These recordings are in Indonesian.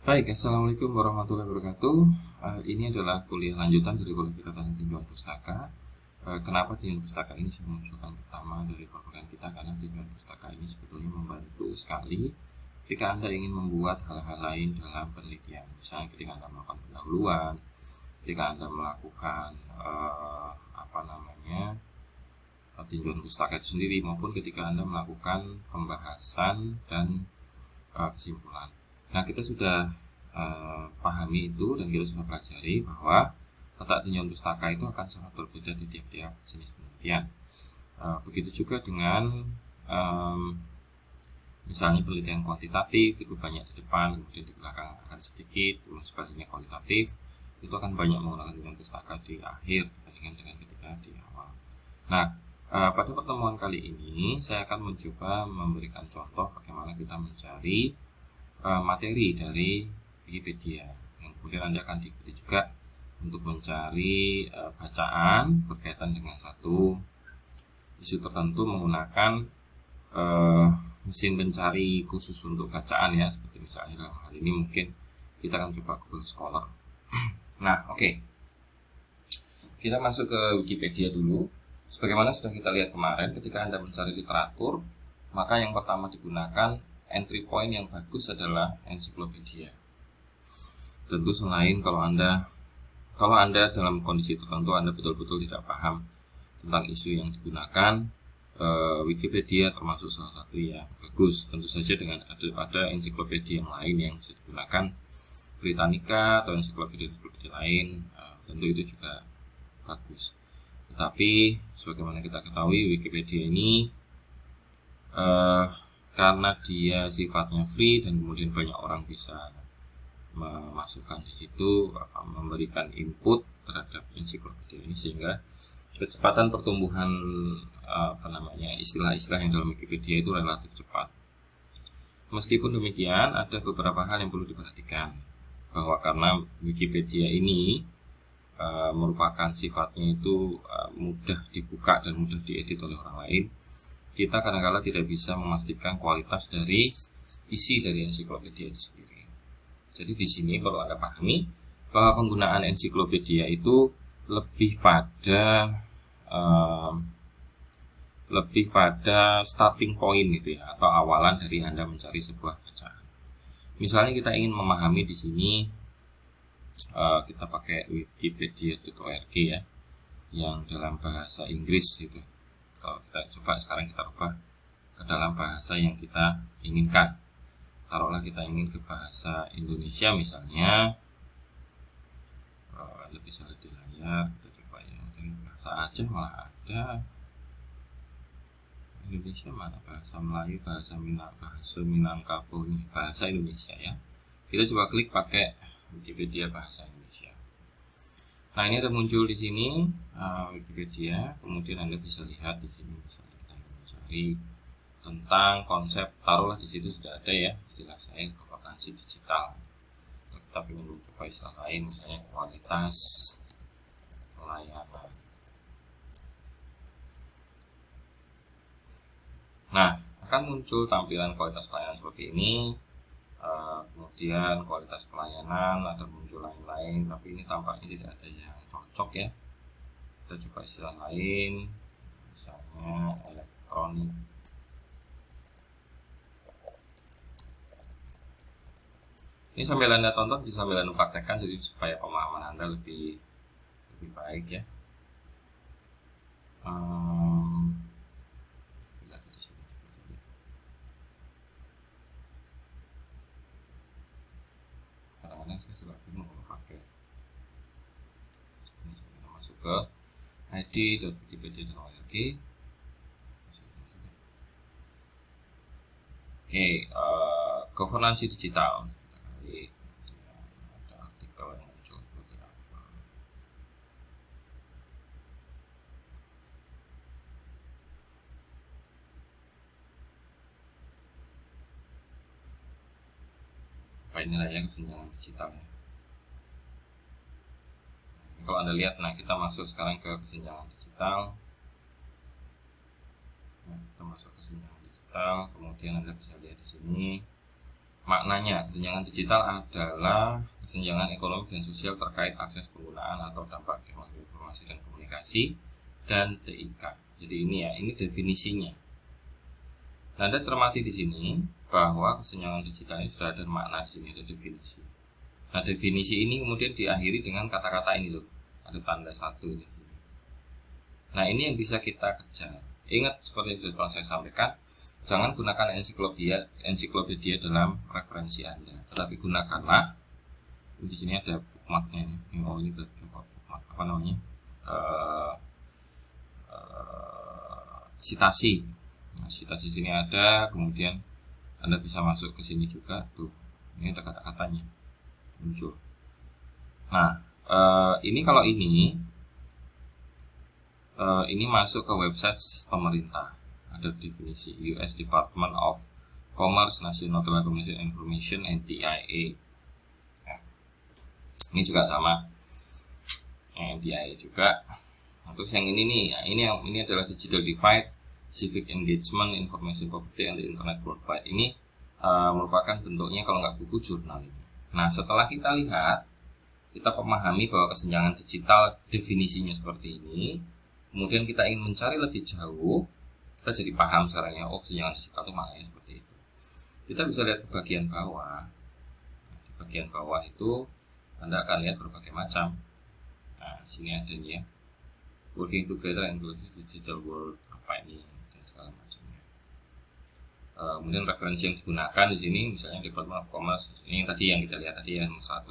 Baik, Assalamualaikum warahmatullahi wabarakatuh. Ini adalah kuliah lanjutan dari kuliah kita tentang tinjauan pustaka. Kenapa tinjauan pustaka ini saya munculkan pertama dari perkuliahan kita? Karena tinjauan pustaka ini sebetulnya membantu sekali ketika Anda ingin membuat hal-hal lain dalam penelitian. Misalnya ketika Anda melakukan pendahuluan, ketika Anda melakukan tinjauan pustaka itu sendiri, maupun ketika Anda melakukan pembahasan dan kesimpulan. Nah, kita sudah pahami itu dan kita sudah pelajari bahwa letak tinjauan pustaka itu akan sangat berbeda di tiap-tiap jenis penelitian. Begitu juga dengan misalnya penelitian kuantitatif itu banyak di depan, kemudian di belakang akan sedikit, terus sebaliknya kualitatif itu akan banyak menggunakan tinjauan pustaka di akhir dibandingkan dengan ketika di awal. Nah, pada pertemuan kali ini saya akan mencoba memberikan contoh bagaimana kita mencari materi dari Wikipedia, yang kemudian Anda akan diikuti juga untuk mencari bacaan berkaitan dengan satu isu tertentu menggunakan mesin pencari khusus untuk bacaan ya, seperti misalnya dalam hal ini mungkin kita akan coba Google Scholar. Nah, oke. Kita masuk ke Wikipedia dulu. Sebagaimana sudah kita lihat kemarin, ketika Anda mencari literatur, maka yang pertama digunakan entry point yang bagus adalah ensiklopedia. Tentu selain kalau Anda dalam kondisi tertentu Anda betul-betul tidak paham tentang isu yang digunakan, Wikipedia termasuk salah satu yang bagus. Tentu saja dengan ada ensiklopedia yang lain yang bisa digunakan, Britannica atau ensiklopedia lain, tentu itu juga bagus. Tetapi sebagaimana kita ketahui, Wikipedia ini karena dia sifatnya free dan kemudian banyak orang bisa memasukkan di situ, memberikan input terhadap ensiklopedia ini, sehingga kecepatan pertumbuhan istilah-istilah yang dalam Wikipedia itu relatif cepat. Meskipun demikian, ada beberapa hal yang perlu diperhatikan, bahwa karena Wikipedia ini merupakan sifatnya itu mudah dibuka dan mudah diedit oleh orang lain, kita kadang-kala tidak bisa memastikan kualitas dari isi dari ensiklopedia itu sendiri. Jadi di sini perlu Anda pahami bahwa penggunaan ensiklopedia itu lebih pada starting point gitu ya, atau awalan dari Anda mencari sebuah bacaan. Misalnya kita ingin memahami di sini, kita pakai wikipedia.org ya, yang dalam bahasa Inggris gitu. Kalau kita coba sekarang kita ubah ke dalam bahasa yang kita inginkan. Taruhlah kita ingin ke bahasa Indonesia misalnya, Anda bisa lihat di layar. Kita coba ya, dari bahasa Aceh malah ada. Indonesia mana? Bahasa Melayu, bahasa Minangkabau, ini bahasa Indonesia ya. Kita coba klik pakai Wikipedia bahasa Indonesia. Nah, ini ada muncul di sini Wikipedia. Kemudian Anda bisa lihat di sini, misalnya kita mencari tentang konsep, taruhlah di situ sudah ada ya istilah saya governansi digital. Kita ingin mencoba istilah lain, misalnya kualitas pelayanan. Nah, akan muncul tampilan kualitas pelayanan seperti ini. Kemudian kualitas pelayanan, ada muncul lain-lain, tapi ini tampaknya tidak ada yang cocok ya. Kita coba istilah lain, misalnya elektronik. Ini sambil Anda tonton, bisa sambil Anda praktekkan, jadi supaya pemahaman Anda lebih baik ya. Kadang-kadang saya suka bingung kalau pakai ini. Kita masuk ke id.wikipedia.org. Oke, governansi digital. Ada artikel yang muncul seperti apa. Inilah yang kesenjangan digital ya. Kalau Anda lihat, nah kita masuk sekarang ke kesenjangan digital. Nah, kita masuk ke kesenjangan digital, kemudian Anda bisa lihat di sini Maknanya, kesenjangan digital adalah kesenjangan ekonomi dan sosial terkait akses penggunaan atau dampak teknologi informasi dan komunikasi dan TIK. Jadi ini ya, ini definisinya. Nah, Anda cermati di sini bahwa kesenjangan digital ini sudah ada makna di sini, ada definisi. Nah, definisi ini kemudian diakhiri dengan kata-kata ini loh, ada tanda satu ini. Nah, ini yang bisa kita kejar. Ingat seperti yang sudah saya sampaikan, jangan gunakan ensiklopedia dalam referensi Anda, tetapi gunakanlah. Di sini ada bookmarknya ini. Oh, ini bookmark apa namanya? Sitasi. Nah, sitasi sini ada, kemudian Anda bisa masuk ke sini juga. Tuh, ini ada kata-katanya muncul. Nah, ini kalau ini masuk ke website pemerintah. Ada definisi US Department of Commerce, National Telecommunication Information, NTIA. Nah, ini juga sama, NTIA juga. Terus yang ini nih, ini adalah Digital Divide, Civic Engagement, Information Poverty, and the Internet Worldwide. Ini merupakan bentuknya kalau nggak buku, jurnal ini. Nah, setelah kita lihat, kita memahami bahwa kesenjangan digital definisinya seperti ini. Kemudian kita ingin mencari lebih jauh, kita jadi paham sekarang ya, oh kesenjangan digital itu maknanya seperti itu. Kita bisa lihat ke bagian bawah. Di bagian bawah itu Anda akan lihat berbagai macam. Nah, sini ada ini ya, Working Together Inclusive Digital World, apa ini dan segala macamnya. Kemudian referensi yang digunakan di sini misalnya Department of Commerce. Ini tadi yang kita lihat tadi, yang nomor 1,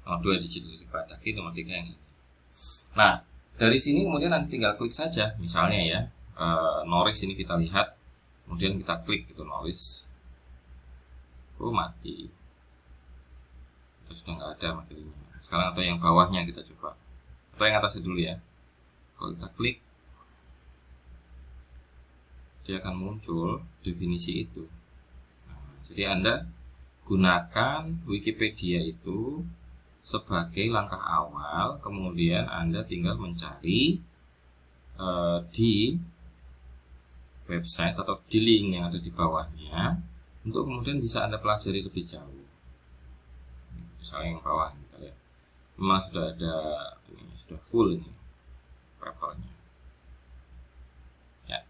nomor 2 Digital Divide tadi, nomor 3 yang ini. Nah, dari sini kemudian nanti tinggal klik saja, misalnya ya, Noris ini kita lihat, kemudian kita klik gitu Noris, mati, itu sudah nggak ada materinya. Sekarang atau yang bawahnya kita coba, atau yang atasnya dulu ya. Kalau kita klik, dia akan muncul definisi itu. Nah, jadi Anda gunakan Wikipedia itu sebagai langkah awal, kemudian Anda tinggal mencari di website atau di link yang ada di bawahnya, untuk kemudian bisa Anda pelajari lebih jauh. Misalnya yang bawah kita lihat, memang sudah ada, ini sudah full ini papernya. Ya,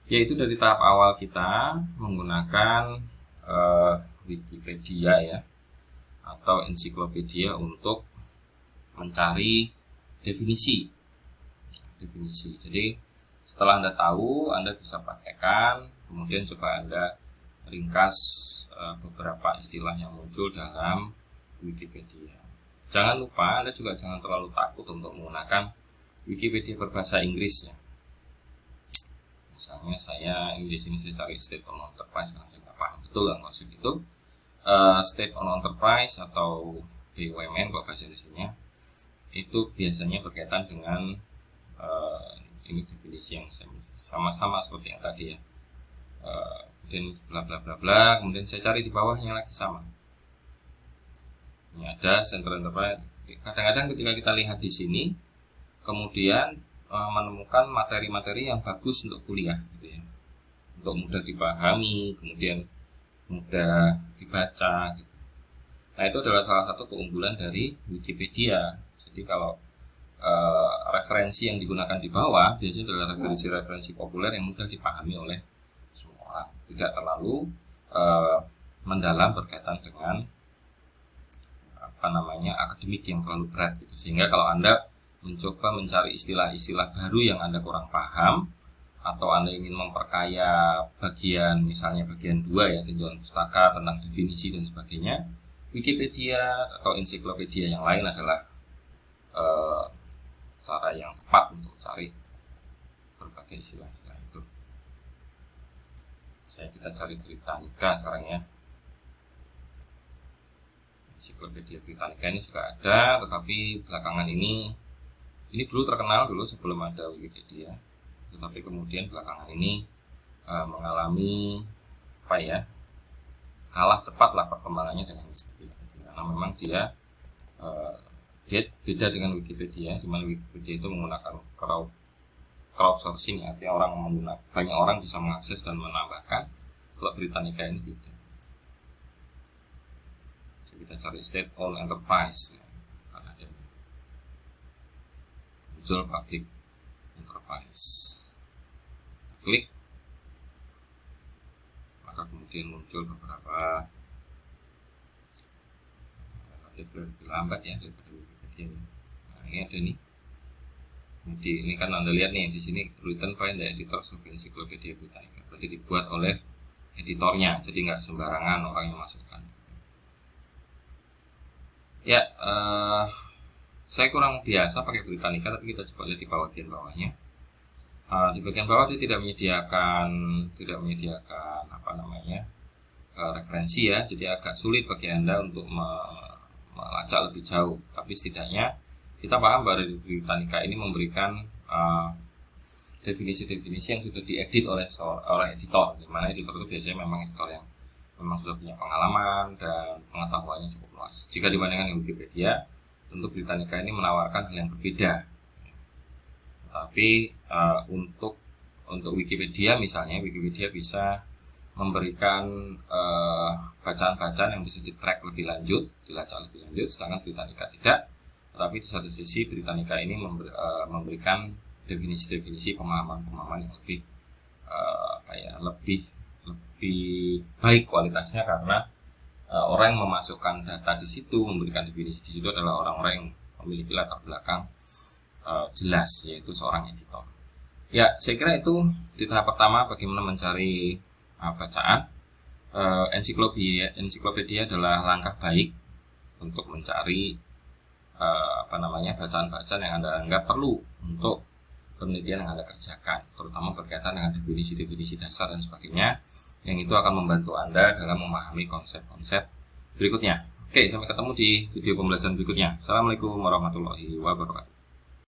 yaitu dari tahap awal kita menggunakan Wikipedia ya, atau ensiklopedia untuk mencari definisi. Jadi setelah Anda tahu, Anda bisa praktekkan, kemudian coba Anda ringkas beberapa istilah yang muncul dalam Wikipedia. Jangan lupa, Anda juga jangan terlalu takut untuk menggunakan Wikipedia berbahasa Inggris ya. Misalnya di sini saya cari State on Enterprise karena saya nggak paham betul kan konsep itu. State on Enterprise atau BUMN kalau bahasa Indonesia itu biasanya berkaitan dengan ini definisi yang sama-sama seperti yang tadi ya, kemudian bla bla bla bla, kemudian saya cari di bawahnya lagi sama, ini ada Center Enterprise. Kadang-kadang ketika kita lihat di sini kemudian menemukan materi-materi yang bagus untuk kuliah gitu ya, untuk mudah dipahami, kemudian mudah dibaca gitu. Nah, itu adalah salah satu keunggulan dari Wikipedia. Jadi kalau referensi yang digunakan di bawah biasanya adalah referensi-referensi populer yang mudah dipahami oleh semua orang, tidak terlalu mendalam berkaitan dengan akademik yang terlalu berat gitu. Sehingga kalau Anda mencoba mencari istilah-istilah baru yang Anda kurang paham, atau Anda ingin memperkaya misalnya bagian 2 ya, tinjauan pustaka tentang definisi dan sebagainya, Wikipedia atau ensiklopedia yang lain adalah cara yang tepat untuk cari berbagai istilah-istilah itu. Kita cari Britannica sekarang ya. Ensiklopedia Britannica ini juga ada, tetapi belakangan ini dulu terkenal dulu sebelum ada Wikipedia, tetapi kemudian belakangan ini mengalami kalah cepat lah perkembangannya dengan Wikipedia, karena memang dia beda dengan Wikipedia, di mana Wikipedia itu menggunakan crowdsourcing, artinya banyak orang bisa mengakses dan menambahkan. Kalau Britannica ini tidak. kita cari state owned enterprise, karena ada muncul public enterprise. Klik, maka kemudian muncul beberapa relatif lebih lambat ya daripada Wikipedia. Nah, ini ada nih. Ini kan Anda lihat nih di sini written by the editors of Encyclopedia Britannica, berarti dibuat oleh editornya, jadi nggak sembarangan orang yang masukkan. Ya, saya kurang biasa pakai Britannica, tapi kita coba lihat di bagian bawahnya. Di bagian bawah dia tidak menyediakan referensi ya, jadi agak sulit bagi Anda untuk melacak lebih jauh. Tapi setidaknya kita paham bahwa di Britannica ini memberikan definisi-definisi yang sudah diedit oleh editor, di mana editor itu biasanya memang editor yang memang sudah punya pengalaman dan pengetahuannya cukup luas. Jika dibandingkan dengan Wikipedia, tentu Britannica ini menawarkan hal yang berbeda. Tapi untuk Wikipedia misalnya, Wikipedia bisa memberikan bacaan-bacaan yang bisa di-track lebih lanjut, dilacak lebih lanjut, sedangkan Britannica tidak. Tapi di satu sisi Britannica ini memberikan definisi-definisi pemahaman-pemahaman yang lebih baik kualitasnya, karena orang yang memasukkan data di situ, memberikan definisi di situ adalah orang-orang yang memiliki latar belakang jelas, yaitu seorang editor. Ya, saya kira itu di tahap pertama bagaimana mencari bacaan. Ensiklopedia adalah langkah baik untuk mencari bacaan-bacaan yang Anda anggap perlu untuk penelitian yang Anda kerjakan, terutama berkaitan dengan definisi-definisi dasar dan sebagainya, yang itu akan membantu Anda dalam memahami konsep-konsep berikutnya. Oke, sampai ketemu di video pembelajaran berikutnya. Assalamualaikum warahmatullahi wabarakatuh.